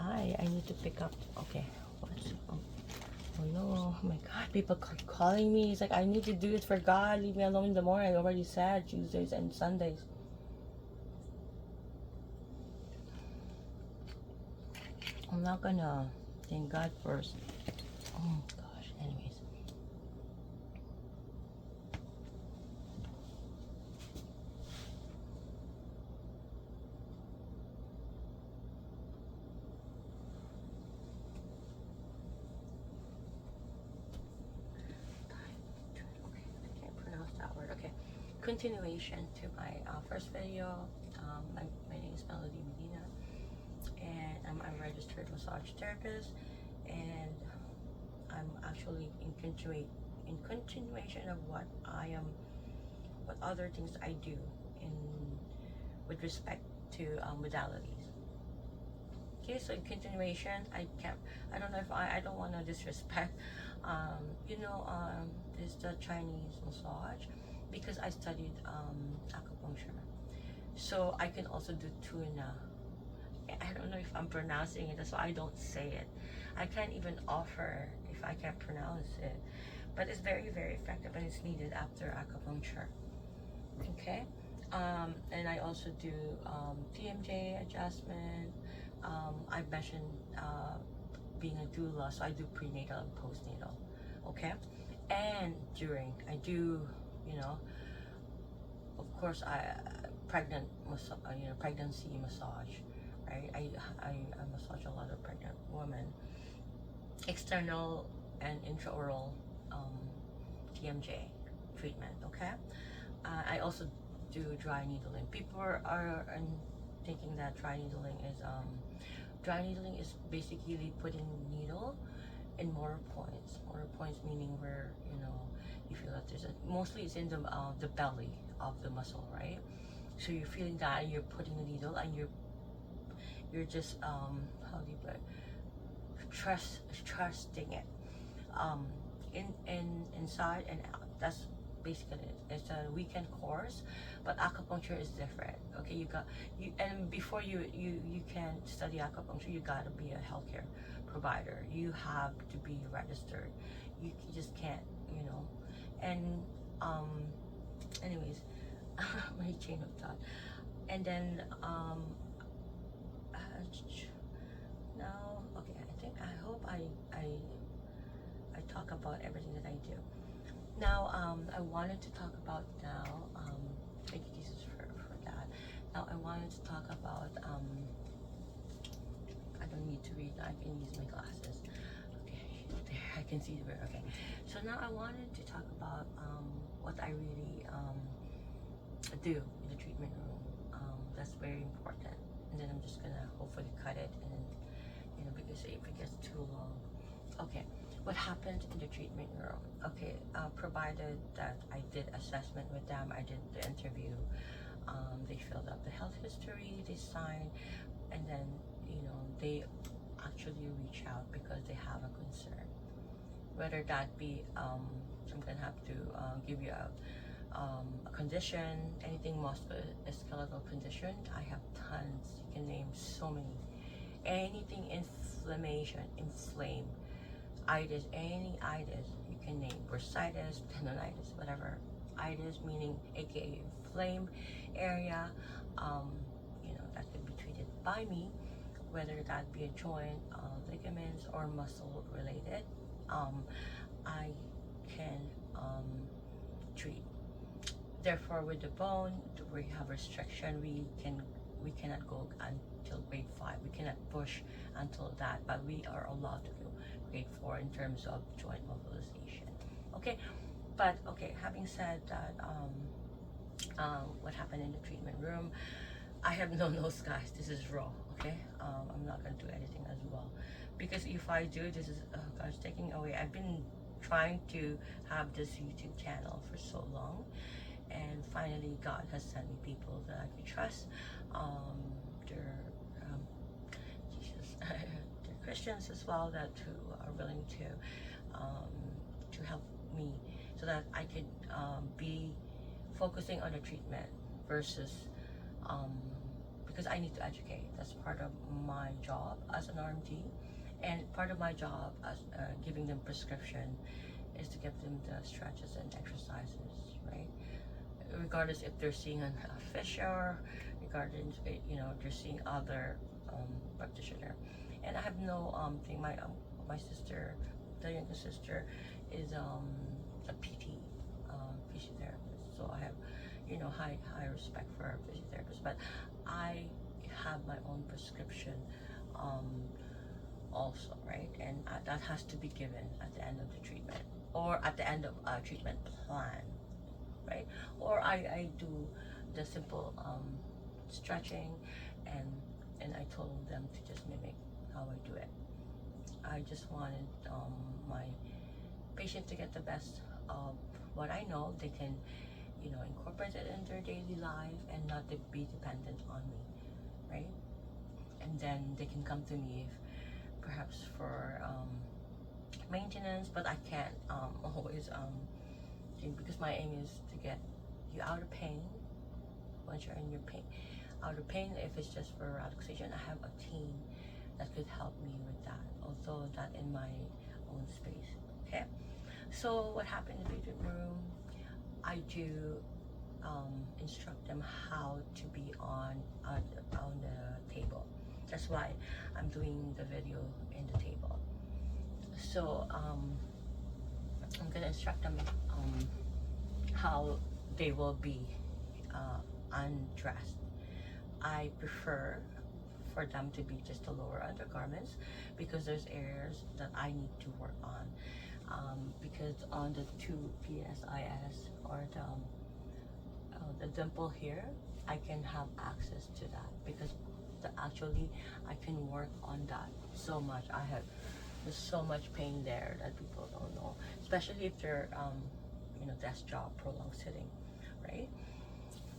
I need to pick up. Okay. What's oh no, oh my god, people calling me. It's like I need to do it for God. Leave me alone in the morning. I already said Tuesdays and Sundays. I'm not gonna thank God first. Oh gosh, anyways. Okay, I can't pronounce that word. Okay, continuation to my first video. My name is Melody Medina, and I'm a registered massage therapist, and I'm actually in continuation of what I am, what other things I do in with respect to modalities. Okay, so in continuation, I don't know if I don't want to disrespect, there's the Chinese massage, because I studied acupuncture. So I can also do tuna. I don't know if I'm pronouncing it, that's why I don't say it. I can't even offer if I can't pronounce it. But it's very, very effective, and it's needed after acupuncture. Okay? And I also do TMJ adjustment. I mentioned being a doula, so I do prenatal and postnatal. Okay? And during, I do, you know, of course, pregnancy massage, right? I massage a lot of pregnant women. External and intraoral TMJ treatment, okay? I also do dry needling. People are thinking that dry needling is basically putting needle in motor points. Motor points meaning where you feel that mostly it's in the belly of the muscle, right? So you're feeling that, and you're putting the needle, and you're just how do you put it? Trusting it inside and out. That's basically it. It's a weekend course, but acupuncture is different. Okay, and before you can study acupuncture, you gotta be a healthcare provider. You have to be registered. You just can't, and anyways, my chain of thought. And then now, okay, I hope I talk about everything that I do. Now, I wanted to talk about thank you Jesus for that. Now I wanted to talk about, I don't need to read, I can use my glasses. Okay, there, I can see the word, okay. So now I wanted to talk about what I really do in the treatment room. That's very important. And then I'm just gonna hopefully cut it, and then, because if it gets too long. Okay, what happened in the treatment room? Okay, provided that I did assessment with them, I did the interview, they filled up the health history, they signed, and then, they actually reach out because they have a concern. Whether that be, I'm gonna have to give you a condition, anything musculoskeletal condition. I have tons, you can name so many. Anything inflammation, inflame, itis, any itis you can name, bursitis, tendonitis, whatever. Itis meaning aka inflamed area, that can be treated by me, whether that be a joint, ligaments, or muscle related. I can treat. Therefore, with the bone, we have restriction. We cannot go until grade 5. We cannot push until that, but we are allowed to go grade 4 in terms of joint mobilization. Okay, but okay. Having said that, what happened in the treatment room? I have no notes, guys. This is raw. Okay, I'm not gonna do anything as well, because if I do, this is God's taking away. I've been trying to have this YouTube channel for so long, and finally God has sent me people that I can trust. They're Jesus, they're Christians as well, that who are willing to help me, so that I could be focusing on the treatment versus because I need to educate. That's part of my job as an RMT, and part of my job as giving them prescription is to give them the stretches and exercises, right? Regardless if they're seeing a physio, regardless, they're seeing other practitioner. And I have no thing. My sister, the younger sister, is a PT physiotherapist. So I have, high respect for our physiotherapist. But I have my own prescription also, right? And that has to be given at the end of the treatment, or at the end of a treatment plan, right? Or I do the simple stretching, and I told them to just mimic how I do it. I just wanted my patient to get the best of what I know. They can, incorporate it in their daily life and not to be dependent on me, right? And then they can come to me if perhaps for maintenance, but I can't always because my aim is to get you out of pain. Once you're in your pain, out of pain, if it's just for relaxation, I have a team that could help me with that. Also, that in my own space. Okay. So what happened in the treatment room? I do instruct them how to be on the table. That's why I'm doing the video in the table. So I'm gonna instruct them how they will be undressed. I prefer for them to be just the lower undergarments because there's areas that I need to work on. Because on the 2 PSIS or the dimple here, I can have access to that because actually I can work on that so much. There's so much pain there that people don't know, especially if they're desk job, prolonged sitting, right?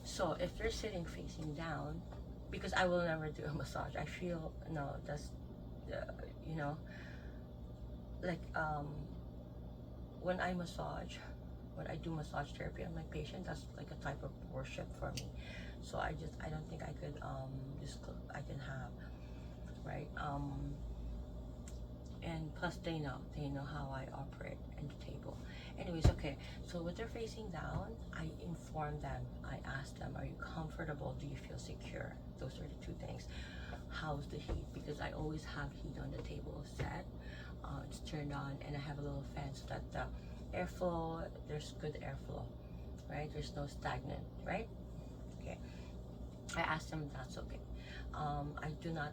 So if they're sitting facing down, because I will never do a massage. I feel that's like when I do massage therapy on my patient, that's like a type of worship for me. So I don't think I could I can have, right? And plus they know how I operate in the table. Anyways, okay, so when they're facing down, I inform them. I ask them, are you comfortable? Do you feel secure? Those are the 2 things. How's the heat? Because I always have heat on the table set. It's turned on, and I have a little fan so that the airflow, there's good airflow, right? There's no stagnant, right? Okay. I asked them if that's okay. I do not